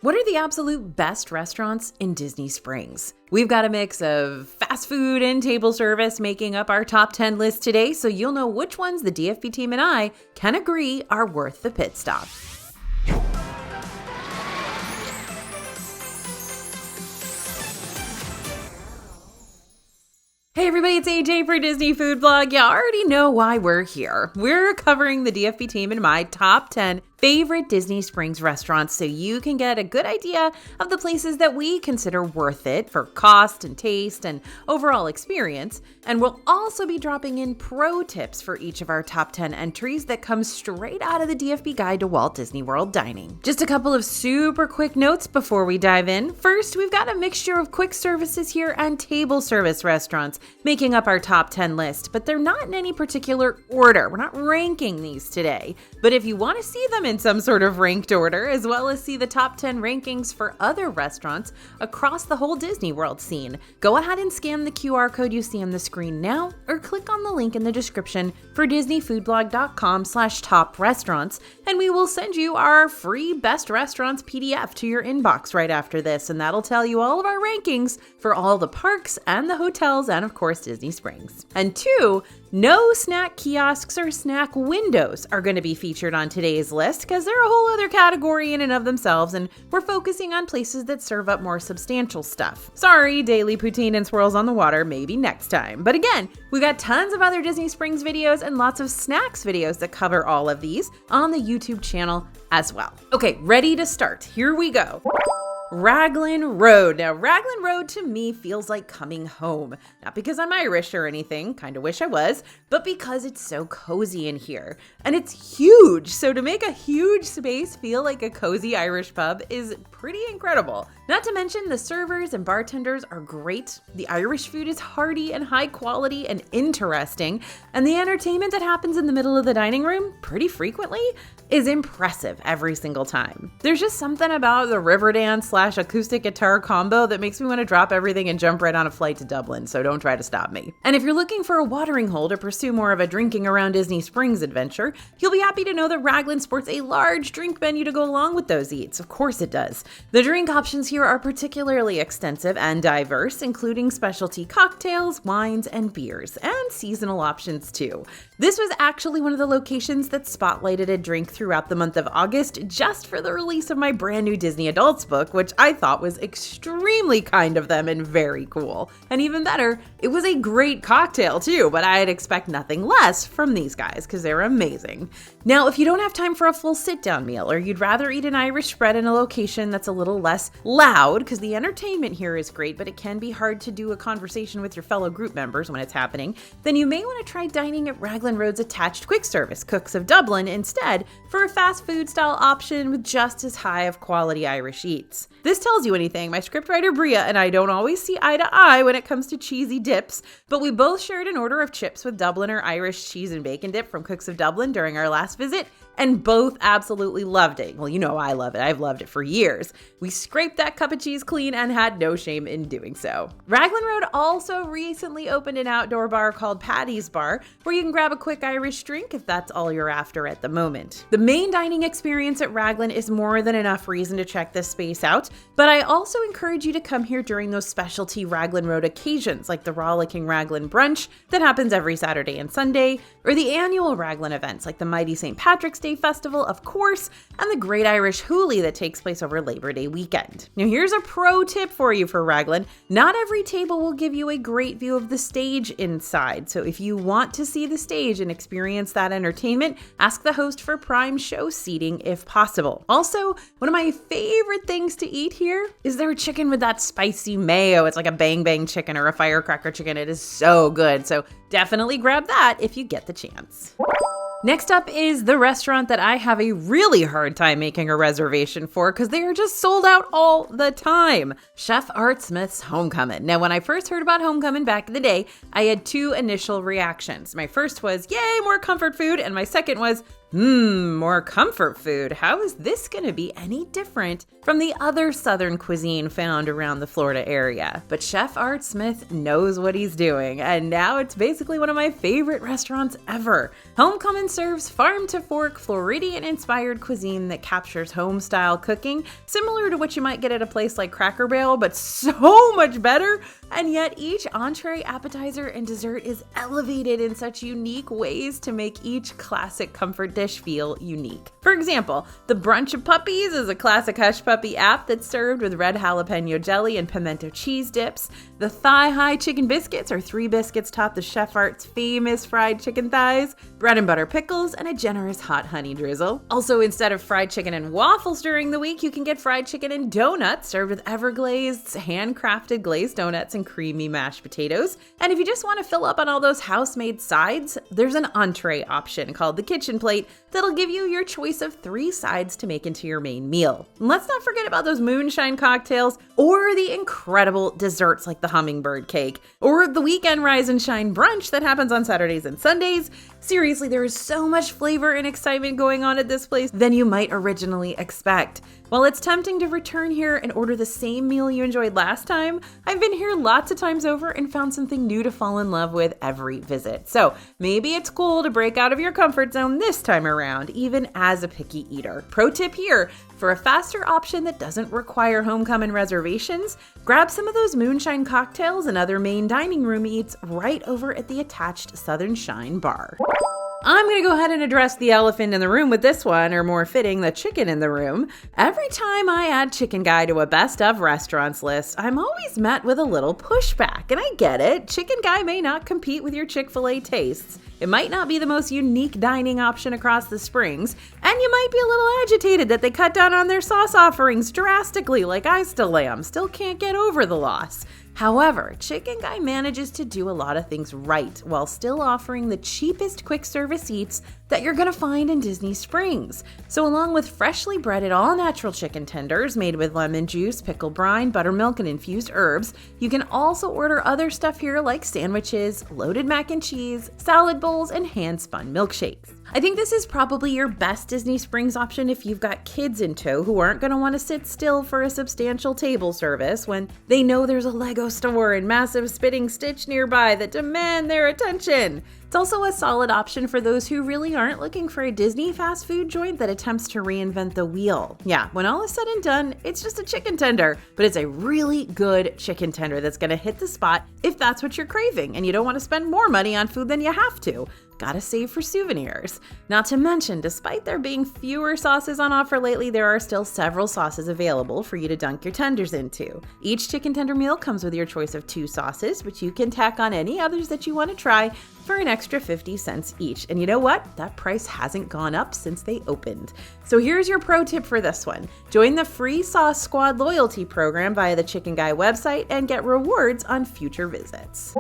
What are the absolute best restaurants in Disney Springs? We've got a mix of fast food and table service making up our top 10 list today, so you'll know which ones the DFP team and I can agree are worth the pit stop. Hey everybody, it's AJ for Disney Food Blog. You already know why we're here. We're covering the DFP team and my top 10 favorite Disney Springs restaurants so you can get a good idea of the places that we consider worth it for cost and taste and overall experience. And we'll also be dropping in pro tips for each of our top 10 entries that come straight out of the DFP Guide to Walt Disney World Dining. Just a couple of super quick notes before we dive in. First, we've got a mixture of quick services here and table service restaurants making up our top 10 list, but they're not in any particular order. We're not ranking these today. But if you want to see them in some sort of ranked order, as well as see the top 10 rankings for other restaurants across the whole Disney World scene, go ahead and scan the QR code you see on the screen now, or click on the link in the description for disneyfoodblog.com/top restaurants, and we will send you our free best restaurants PDF to your inbox right after this, and that'll tell you all of our rankings for all the parks and the hotels and of course Disney Springs. And 2, no snack kiosks or snack windows are going to be featured on today's list because they're a whole other category in and of themselves, and we're focusing on places that serve up more substantial stuff. Sorry, daily poutine and swirls on the water, maybe next time. But again, we got tons of other Disney Springs videos and lots of snacks videos that cover all of these on the YouTube channel as well. Okay, ready to start. Here we go. Raglan Road. Now, Raglan Road to me feels like coming home. Not because I'm Irish or anything, kind of wish I was, but because it's so cozy in here. And it's huge, so to make a huge space feel like a cozy Irish pub is pretty incredible. Not to mention the servers and bartenders are great, the Irish food is hearty and high quality and interesting, and the entertainment that happens in the middle of the dining room, pretty frequently, is impressive every single time. There's just something about the Riverdance/acoustic guitar combo that makes me want to drop everything and jump right on a flight to Dublin, so don't try to stop me. And if you're looking for a watering hole to pursue more of a drinking around Disney Springs adventure, you'll be happy to know that Raglan sports a large drink menu to go along with those eats. Of course it does. The drink options here are particularly extensive and diverse, including specialty cocktails, wines, and beers, and seasonal options too. This was actually one of the locations that spotlighted a drink throughout the month of August just for the release of my brand new Disney Adults book, which I thought was extremely kind of them and very cool. And even better, it was a great cocktail too, but I'd expect nothing less from these guys because they're amazing. Now, if you don't have time for a full sit-down meal or you'd rather eat an Irish spread in a location that's a little less loud, because the entertainment here is great, but it can be hard to do a conversation with your fellow group members when it's happening, then you may want to try dining at Raglan Road's attached quick service, Cooks of Dublin, instead for a fast food style option with just as high of quality Irish eats. This tells you anything, my scriptwriter Bria and I don't always see eye to eye when it comes to cheesy dips, but we both shared an order of chips with Dubliner Irish cheese and bacon dip from Cooks of Dublin during our last visit, and both absolutely loved it. Well, you know I love it. I've loved it for years. We scraped that cup of cheese clean and had no shame in doing so. Raglan Road also recently opened an outdoor bar called Paddy's Bar, where you can grab a quick Irish drink if that's all you're after at the moment. The main dining experience at Raglan is more than enough reason to check this space out, but I also encourage you to come here during those specialty Raglan Road occasions, like the Rollicking Raglan Brunch that happens every Saturday and Sunday, or the annual Raglan events like the Mighty St. Patrick's Day Festival, of course, and the Great Irish Hoolie that takes place over Labor Day weekend. Now here's a pro tip for you for Raglan. Not every table will give you a great view of the stage inside, so if you want to see the stage and experience that entertainment, ask the host for prime show seating if possible. Also, one of my favorite things to eat here is their chicken with that spicy mayo. It's like a bang bang chicken or a firecracker chicken. It is so good, so definitely grab that if you get the chance. Next up is the restaurant that I have a really hard time making a reservation for because they are just sold out all the time. Chef Art Smith's Homecoming. Now, when I first heard about Homecoming back in the day, I had two initial reactions. My first was, yay, more comfort food. And my second was, More comfort food. How is this going to be any different from the other Southern cuisine found around the Florida area? But Chef Art Smith knows what he's doing, and now it's basically one of my favorite restaurants ever. Homecoming serves farm-to-fork, Floridian-inspired cuisine that captures home-style cooking, similar to what you might get at a place like Cracker Barrel, but so much better. And yet each entree, appetizer, and dessert is elevated in such unique ways to make each classic comfort dish feel unique. For example, the Brunch of Puppies is a classic Hush Puppy app that's served with red jalapeno jelly and pimento cheese dips. The Thigh High chicken biscuits are 3 biscuits topped with Chef Art's famous fried chicken thighs, bread and butter pickles, and a generous hot honey drizzle. Also, instead of fried chicken and waffles during the week, you can get fried chicken and donuts served with Everglazed, handcrafted glazed donuts and creamy mashed potatoes. And if you just want to fill up on all those house-made sides, there's an entree option called the Kitchen Plate that'll give you your choice of 3 sides to make into your main meal. And let's not forget about those moonshine cocktails or the incredible desserts like the hummingbird cake or the weekend rise and shine brunch that happens on Saturdays and Sundays. Seriously, there is so much flavor and excitement going on at this place than you might originally expect. While it's tempting to return here and order the same meal you enjoyed last time, I've been here lots of times over and found something new to fall in love with every visit. So maybe it's cool to break out of your comfort zone this time around, even as a picky eater. Pro tip here, for a faster option that doesn't require homecoming reservations, grab some of those moonshine cocktails and other main dining room eats right over at the attached Southern Shine bar. I'm going to go ahead and address the elephant in the room with this one, or more fitting, the chicken in the room. Every time I add Chicken Guy to a best of restaurants list, I'm always met with a little pushback, and I get it. Chicken Guy may not compete with your Chick-fil-A tastes. It might not be the most unique dining option across the Springs, and you might be a little agitated that they cut down on their sauce offerings drastically like I still am. Still can't get over the loss. However, Chicken Guy manages to do a lot of things right while still offering the cheapest quick service eats that you're going to find in Disney Springs. So along with freshly breaded all-natural chicken tenders made with lemon juice, pickle brine, buttermilk, and infused herbs, you can also order other stuff here like sandwiches, loaded mac and cheese, salad bowls, and hand-spun milkshakes. I think this is probably your best Disney Springs option if you've got kids in tow who aren't going to want to sit still for a substantial table service when they know there's a Lego store and massive spitting Stitch nearby that demand their attention. It's also a solid option for those who really aren't looking for a Disney fast food joint that attempts to reinvent the wheel. Yeah, when all is said and done, it's just a chicken tender, but it's a really good chicken tender that's going to hit the spot if that's what you're craving and you don't want to spend more money on food than you have to. Gotta save for souvenirs. Not to mention, despite there being fewer sauces on offer lately, there are still several sauces available for you to dunk your tenders into. Each chicken tender meal comes with your choice of 2 sauces, which you can tack on any others that you want to try for an extra 50 cents each. And you know what? That price hasn't gone up since they opened. So here's your pro tip for this one. Join the free Sauce Squad loyalty program via the Chicken Guy website and get rewards on future visits.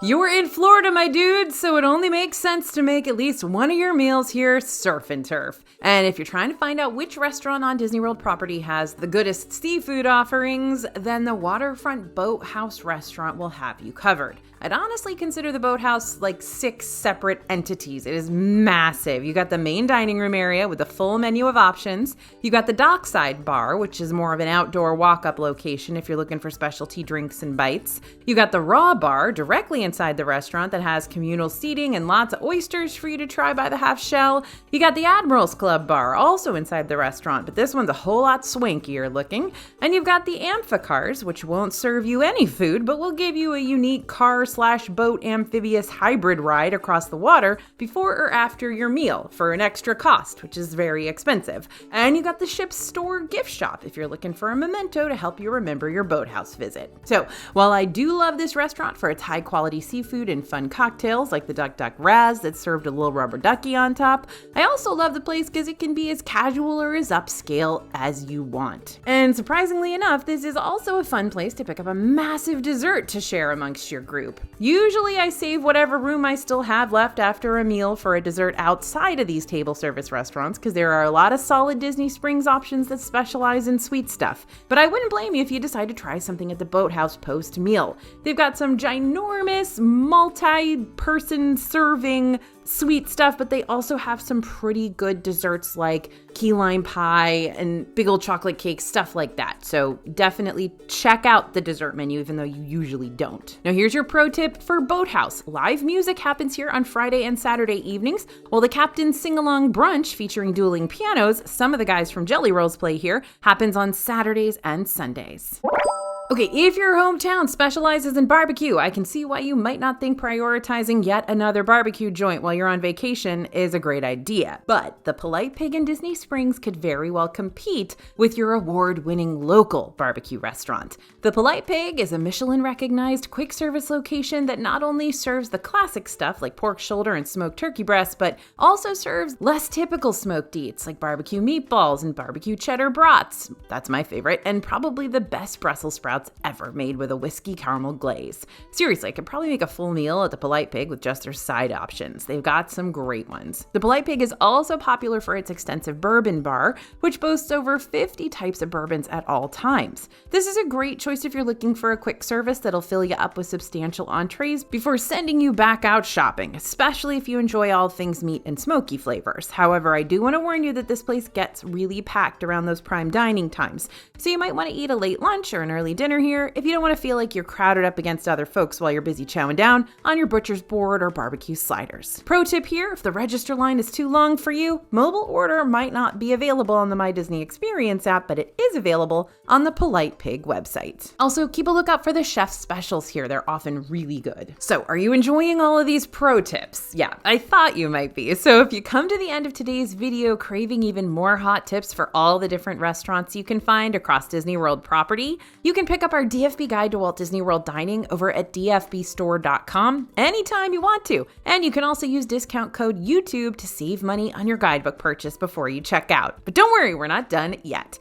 You're in Florida, my dudes, so it only makes sense to make at least one of your meals here surf and turf. And if you're trying to find out which restaurant on Disney World property has the goodest seafood offerings, then the Waterfront Boathouse restaurant will have you covered. I'd honestly consider the Boathouse like 6 separate entities. It is massive. You got the main dining room area with a full menu of options. You got the dockside bar, which is more of an outdoor walk-up location if you're looking for specialty drinks and bites. You got the raw bar directly inside the restaurant that has communal seating and lots of oysters for you to try by the half shell. You got the Admiral's Club bar, also inside the restaurant, but this one's a whole lot swankier looking. And you've got the Amphicars, which won't serve you any food, but will give you a unique car/boat amphibious hybrid ride across the water before or after your meal for an extra cost, which is very expensive. And you got the ship's store gift shop if you're looking for a memento to help you remember your boathouse visit. So while I do love this restaurant for its high quality seafood and fun cocktails like the Duck Duck Raz that served a little rubber ducky on top, I also love the place because it can be as casual or as upscale as you want. And surprisingly enough, this is also a fun place to pick up a massive dessert to share amongst your group. Usually I save whatever room I still have left after a meal for a dessert outside of these table service restaurants because there are a lot of solid Disney Springs options that specialize in sweet stuff. But I wouldn't blame you if you decide to try something at the Boathouse post-meal. They've got some ginormous delicious multi-person serving sweet stuff, but they also have some pretty good desserts like key lime pie and big old chocolate cake, stuff like that. So definitely check out the dessert menu, even though you usually don't. Now here's your pro tip for Boathouse. Live music happens here on Friday and Saturday evenings, while the Captain's Sing-Along Brunch featuring dueling pianos, some of the guys from Jelly Rolls play here, happens on Saturdays and Sundays. Okay, if your hometown specializes in barbecue, I can see why you might not think prioritizing yet another barbecue joint while you're on vacation is a great idea. But the Polite Pig in Disney Springs could very well compete with your award-winning local barbecue restaurant. The Polite Pig is a Michelin-recognized quick-service location that not only serves the classic stuff like pork shoulder and smoked turkey breast, but also serves less typical smoked eats like barbecue meatballs and barbecue cheddar brats. That's my favorite, and probably the best Brussels sprouts ever made with a whiskey caramel glaze. Seriously, I could probably make a full meal at the Polite Pig with just their side options. They've got some great ones. The Polite Pig is also popular for its extensive bourbon bar, which boasts over 50 types of bourbons at all times. This is a great choice if you're looking for a quick service that'll fill you up with substantial entrees before sending you back out shopping, especially if you enjoy all things meat and smoky flavors. However, I do want to warn you that this place gets really packed around those prime dining times, so you might want to eat a late lunch or an early dinner here if you don't want to feel like you're crowded up against other folks while you're busy chowing down on your butcher's board or barbecue sliders. Pro tip here, if the register line is too long for you, mobile order might not be available on the My Disney Experience app, but it is available on the Polite Pig website. Also, keep a lookout for the chef's specials here. They're often really good. So, are you enjoying all of these pro tips? Yeah, I thought you might be. So if you come to the end of today's video craving even more hot tips for all the different restaurants you can find across Disney World property, you can pick up our DFB Guide to Walt Disney World Dining over at dfbstore.com anytime you want to. And you can also use discount code YouTube to save money on your guidebook purchase before you check out. But don't worry, we're not done yet.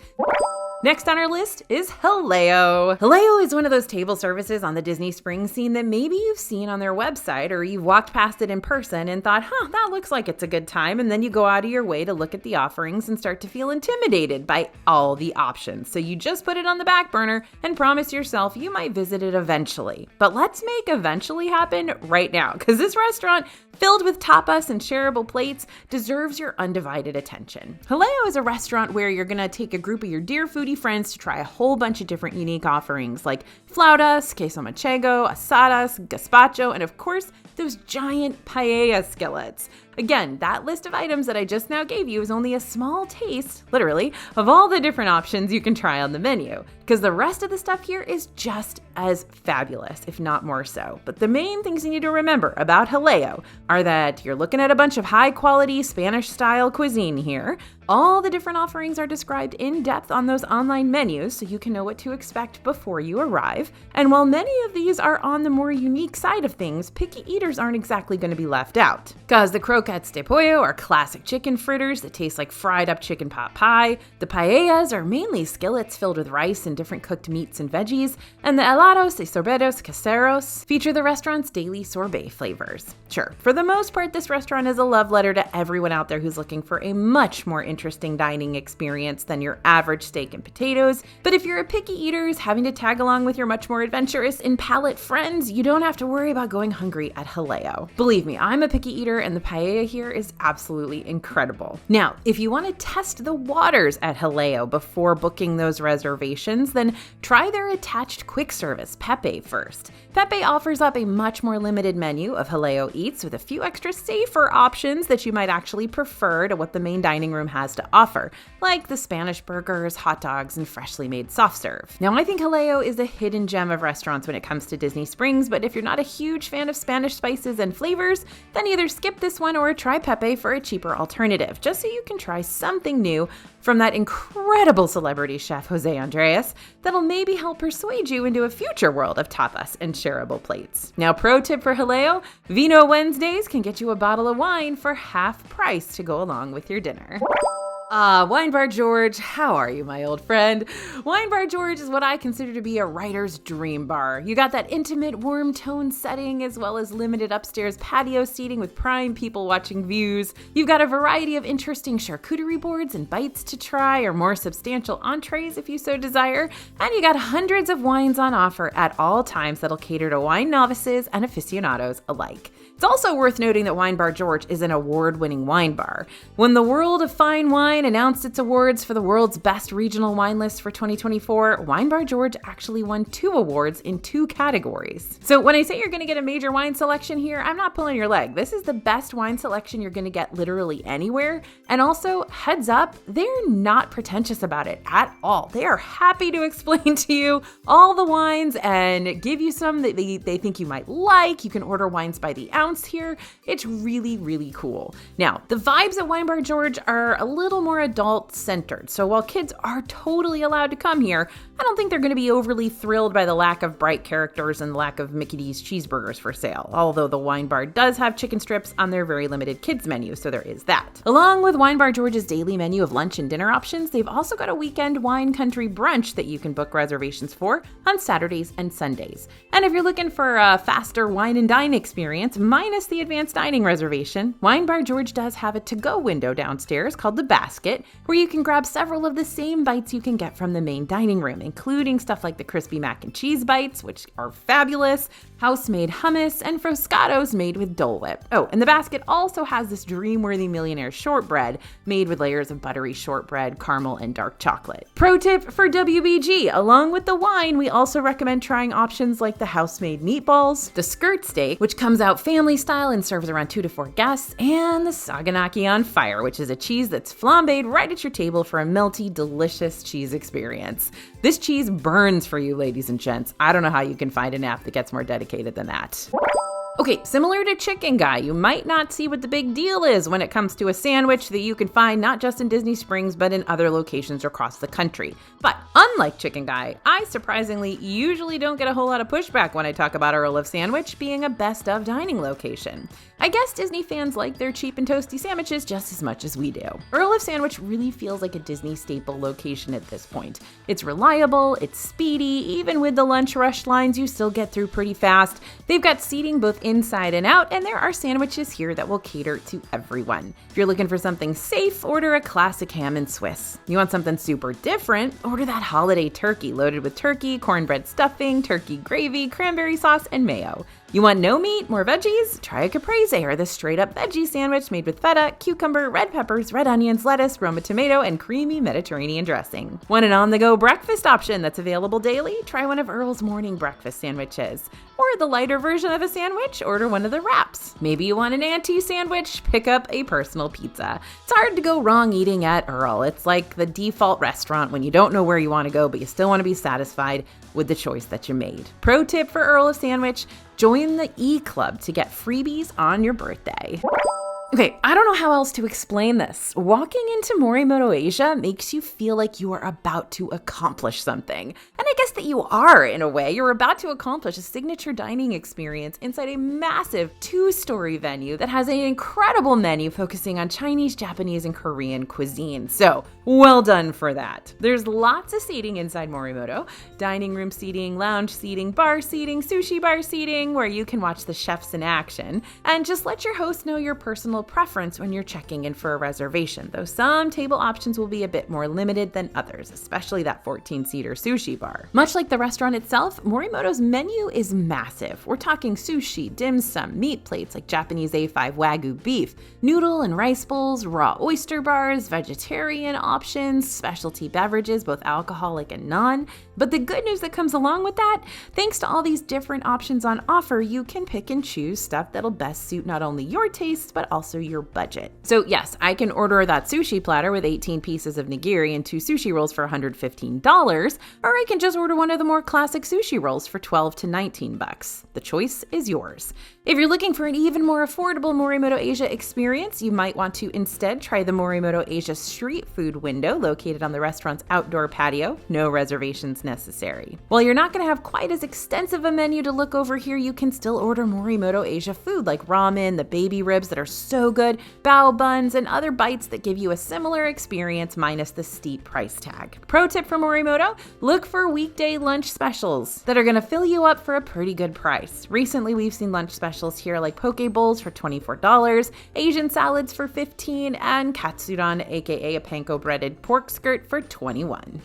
Next on our list is Haleo. Haleo is one of those table services on the Disney Springs scene that maybe you've seen on their website or you've walked past it in person and thought, that looks like it's a good time. And then you go out of your way to look at the offerings and start to feel intimidated by all the options. So you just put it on the back burner and promise yourself you might visit it eventually. But let's make eventually happen right now, because this restaurant, filled with tapas and shareable plates, deserves your undivided attention. Haleo is a restaurant where you're gonna take a group of your dear foodie friends to try a whole bunch of different unique offerings like flautas, queso manchego, asadas, gazpacho, and of course, those giant paella skillets. Again, that list of items that I just now gave you is only a small taste, literally, of all the different options you can try on the menu, because the rest of the stuff here is just as fabulous, if not more so. But the main things you need to remember about Haleo are that you're looking at a bunch of high-quality Spanish-style cuisine here. All the different offerings are described in depth on those online menus, so you can know what to expect before you arrive. And while many of these are on the more unique side of things, picky eaters aren't exactly going to be left out. Because the croquettes de pollo are classic chicken fritters that taste like fried up chicken pot pie. The paellas are mainly skillets filled with rice and different cooked meats and veggies. And the helados y sorbetos caseros feature the restaurant's daily sorbet flavors. Sure, for the most part, this restaurant is a love letter to everyone out there who's looking for a much more interesting dining experience than your average steak and potatoes. But if you're a picky eater who's having to tag along with your much more adventurous and palate friends, you don't have to worry about going hungry at Haleo. Believe me, I'm a picky eater and the paella here is absolutely incredible. Now, if you want to test the waters at Haleo before booking those reservations, then try their attached quick service, Pepe, first. Pepe offers up a much more limited menu of Haleo eats with a few extra safer options that you might actually prefer to what the main dining room has to offer, like the Spanish burgers, hot dogs, and freshly made soft serve. Now, I think Haleo is a hidden gem of restaurants when it comes to Disney Springs, but if you're not a huge fan of Spanish spices and flavors, then either skip this one or try Pepe for a cheaper alternative, just so you can try something new from that incredible celebrity chef Jose Andres that'll maybe help persuade you into a future world of tapas and shareable plates. Now, pro tip for Haleo, Vino Wednesdays can get you a bottle of wine for half price to go along with your dinner. Wine Bar George, how are you, my old friend? Wine Bar George is what I consider to be a writer's dream bar. You got that intimate, warm tone setting, as well as limited upstairs patio seating with prime people watching views. You've got a variety of interesting charcuterie boards and bites to try, or more substantial entrees if you so desire. And you got hundreds of wines on offer at all times that'll cater to wine novices and aficionados alike. It's also worth noting that Wine Bar George is an award-winning wine bar. When the World of Fine Wine announced its awards for the world's best regional wine list for 2024, Wine Bar George actually won 2 awards in 2 categories. So when I say you're going to get a major wine selection here, I'm not pulling your leg. This is the best wine selection you're going to get literally anywhere. And also, heads up, they're not pretentious about it at all. They are happy to explain to you all the wines and give you some that they think you might like. You can order wines by the ounce here. It's really, really cool. Now, the vibes at Wine Bar George are a little more adult-centered. So while kids are totally allowed to come here, I don't think they're going to be overly thrilled by the lack of bright characters and the lack of Mickey D's cheeseburgers for sale, although the wine bar does have chicken strips on their very limited kids menu, so there is that. Along with Wine Bar George's daily menu of lunch and dinner options, they've also got a weekend wine country brunch that you can book reservations for on Saturdays and Sundays. And if you're looking for a faster wine and dine experience, minus the advanced dining reservation, Wine Bar George does have a to-go window downstairs called the Basket, where you can grab several of the same bites you can get from the main dining room, including stuff like the crispy mac and cheese bites, which are fabulous, house-made hummus, and froscatos made with Dole Whip. Oh, and the Basket also has this dream-worthy millionaire shortbread made with layers of buttery shortbread, caramel, and dark chocolate. Pro tip for WBG, along with the wine, we also recommend trying options like the house-made meatballs, the skirt steak, which comes out family style and serves around 2 to 4 guests, and the Saganaki on Fire, which is a cheese that's flambéed right at your table for a melty, delicious cheese experience. This cheese burns for you, ladies and gents. I don't know how you can find an app that gets more dedicated than that. Okay, similar to Chicken Guy, you might not see what the big deal is when it comes to a sandwich that you can find not just in Disney Springs, but in other locations across the country. But unlike Chicken Guy, I surprisingly usually don't get a whole lot of pushback when I talk about Earl of Sandwich being a best of dining location. I guess Disney fans like their cheap and toasty sandwiches just as much as we do. Earl of Sandwich really feels like a Disney staple location at this point. It's reliable, it's speedy, even with the lunch rush lines you still get through pretty fast. They've got seating both inside and out, and there are sandwiches here that will cater to everyone. If you're looking for something safe, order a classic ham and Swiss. You want something super different, order that holiday turkey loaded with turkey, cornbread stuffing, turkey gravy, cranberry sauce, and mayo. You want no meat, more veggies? Try a caprese or the straight-up veggie sandwich made with feta, cucumber, red peppers, red onions, lettuce, Roma tomato, and creamy Mediterranean dressing. Want an on-the-go breakfast option that's available daily? Try one of Earl's morning breakfast sandwiches. Or the lighter version of a sandwich? Order one of the wraps. Maybe you want an auntie sandwich? Pick up a personal pizza. It's hard to go wrong eating at Earl. It's like the default restaurant when you don't know where you want to go, but you still want to be satisfied with the choice that you made. Pro tip for Earl of Sandwich: join the E-Club to get freebies on your birthday. Okay, I don't know how else to explain this. Walking into Morimoto Asia makes you feel like you are about to accomplish something. And I guess that you are, in a way. You're about to accomplish a signature dining experience inside a massive 2-story venue that has an incredible menu focusing on Chinese, Japanese, and Korean cuisine. So, well done for that. There's lots of seating inside Morimoto. Dining room seating, lounge seating, bar seating, sushi bar seating, where you can watch the chefs in action. And just let your host know your personal preference when you're checking in for a reservation, though some table options will be a bit more limited than others, especially that 14-seater sushi bar. Much like the restaurant itself, Morimoto's menu is massive. We're talking sushi, dim sum, meat plates like Japanese A5 Wagyu beef, noodle and rice bowls, raw oyster bars, vegetarian options, specialty beverages, both alcoholic and non. But the good news that comes along with that, thanks to all these different options on offer, you can pick and choose stuff that'll best suit not only your taste, but also your budget. So yes, I can order that sushi platter with 18 pieces of nigiri and 2 sushi rolls for $115, or I can just order order one of the more classic sushi rolls for $12 to $19. The choice is yours. If you're looking for an even more affordable Morimoto Asia experience, you might want to instead try the Morimoto Asia street food window located on the restaurant's outdoor patio. No reservations necessary. While you're not going to have quite as extensive a menu to look over here, you can still order Morimoto Asia food like ramen, the baby ribs that are so good, bao buns, and other bites that give you a similar experience minus the steep price tag. Pro tip for Morimoto, look for weekday lunch specials that are going to fill you up for a pretty good price. Recently, we've seen lunch specials here like poke bowls for $24, Asian salads for $15, and katsudon, aka a panko breaded pork skirt, for $21.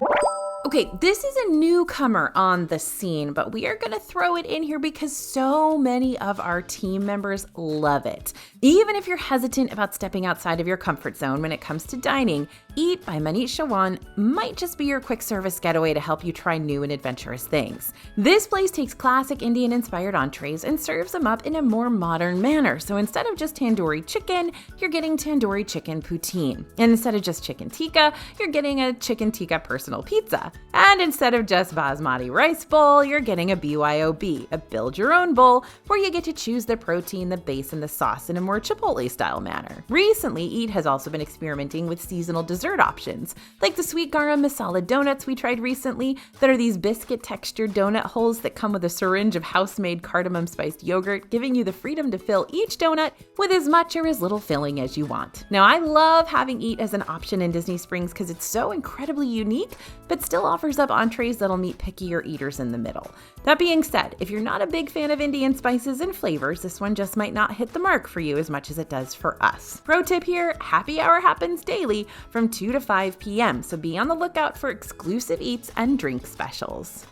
Okay, this is a newcomer on the scene, but we are going to throw it in here because so many of our team members love it. Even if you're hesitant about stepping outside of your comfort zone when it comes to dining, Eat by Manish Chawan might just be your quick service getaway to help you try new and adventurous things. This place takes classic Indian-inspired entrees and serves them up in a more modern manner. So instead of just tandoori chicken, you're getting tandoori chicken poutine. And instead of just chicken tikka, you're getting a chicken tikka personal pizza. And instead of just basmati rice bowl, you're getting a BYOB, a build your own bowl, where you get to choose the protein, the base, and the sauce in a more Chipotle-style manner. Recently, Eat has also been experimenting with seasonal dessert options, like the sweet garam masala donuts we tried recently that are these biscuit-textured donut holes that come with a syringe of house-made cardamom-spiced yogurt, giving you the freedom to fill each donut with as much or as little filling as you want. Now, I love having Eat as an option in Disney Springs because it's so incredibly unique, but still offers up entrees that'll meet pickier eaters in the middle. That being said, if you're not a big fan of Indian spices and flavors, this one just might not hit the mark for you as much as it does for us. Pro tip here, happy hour happens daily from 2 to 5 p.m., so be on the lookout for exclusive eats and drink specials.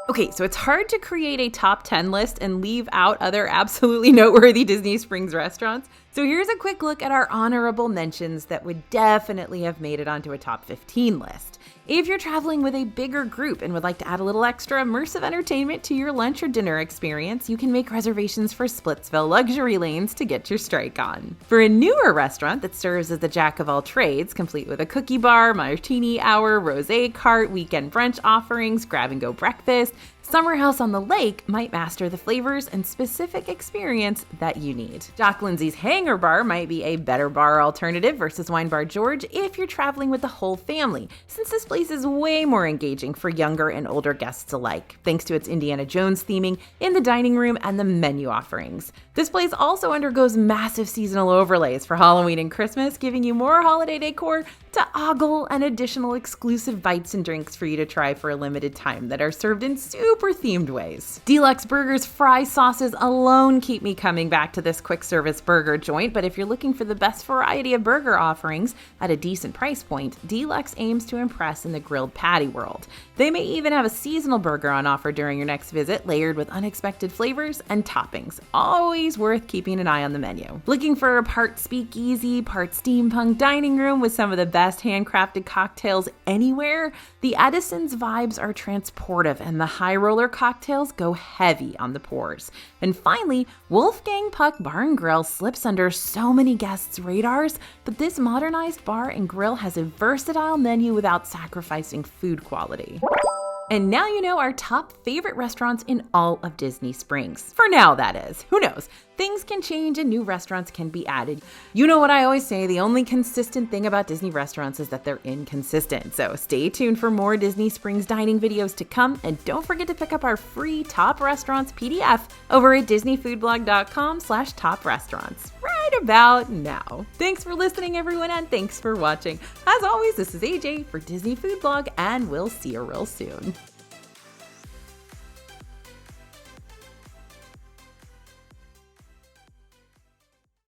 Okay, so it's hard to create a top 10 list and leave out other absolutely noteworthy Disney Springs restaurants. So here's a quick look at our honorable mentions that would definitely have made it onto a top 15 list. If you're traveling with a bigger group and would like to add a little extra immersive entertainment to your lunch or dinner experience, you can make reservations for Splitsville Luxury Lanes to get your strike on. For a newer restaurant that serves as the jack of all trades, complete with a cookie bar, martini hour, rosé cart, weekend brunch offerings, grab-and-go breakfast, Summer House on the Lake might master the flavors and specific experience that you need. Jock Lindsay's Hangar Bar might be a better bar alternative versus Wine Bar George if you're traveling with the whole family, since this place is way more engaging for younger and older guests alike, thanks to its Indiana Jones theming in the dining room and the menu offerings. This place also undergoes massive seasonal overlays for Halloween and Christmas, giving you more holiday decor to ogle and additional exclusive bites and drinks for you to try for a limited time that are served in super themed ways. Deluxe Burger's fry sauces alone keep me coming back to this quick service burger joint, but if you're looking for the best variety of burger offerings at a decent price point, Deluxe aims to impress in the grilled patty world. They may even have a seasonal burger on offer during your next visit, layered with unexpected flavors and toppings. Always worth keeping an eye on the menu. Looking for a part speakeasy, part steampunk dining room with some of the best handcrafted cocktails anywhere? The Edison's vibes are transportive and the high roller cocktails go heavy on the pours. And finally, Wolfgang Puck Bar and Grill slips under so many guests' radars, but this modernized bar and grill has a versatile menu without sacrificing food quality. And now you know our top favorite restaurants in all of Disney Springs. For now, that is. Who knows? Things can change and new restaurants can be added. You know what I always say, the only consistent thing about Disney restaurants is that they're inconsistent. So stay tuned for more Disney Springs dining videos to come, and don't forget to pick up our free Top Restaurants PDF over at disneyfoodblog.com/top restaurants right about now. Thanks for listening, everyone, and thanks for watching. As always, this is AJ for Disney Food Blog, and we'll see you real soon.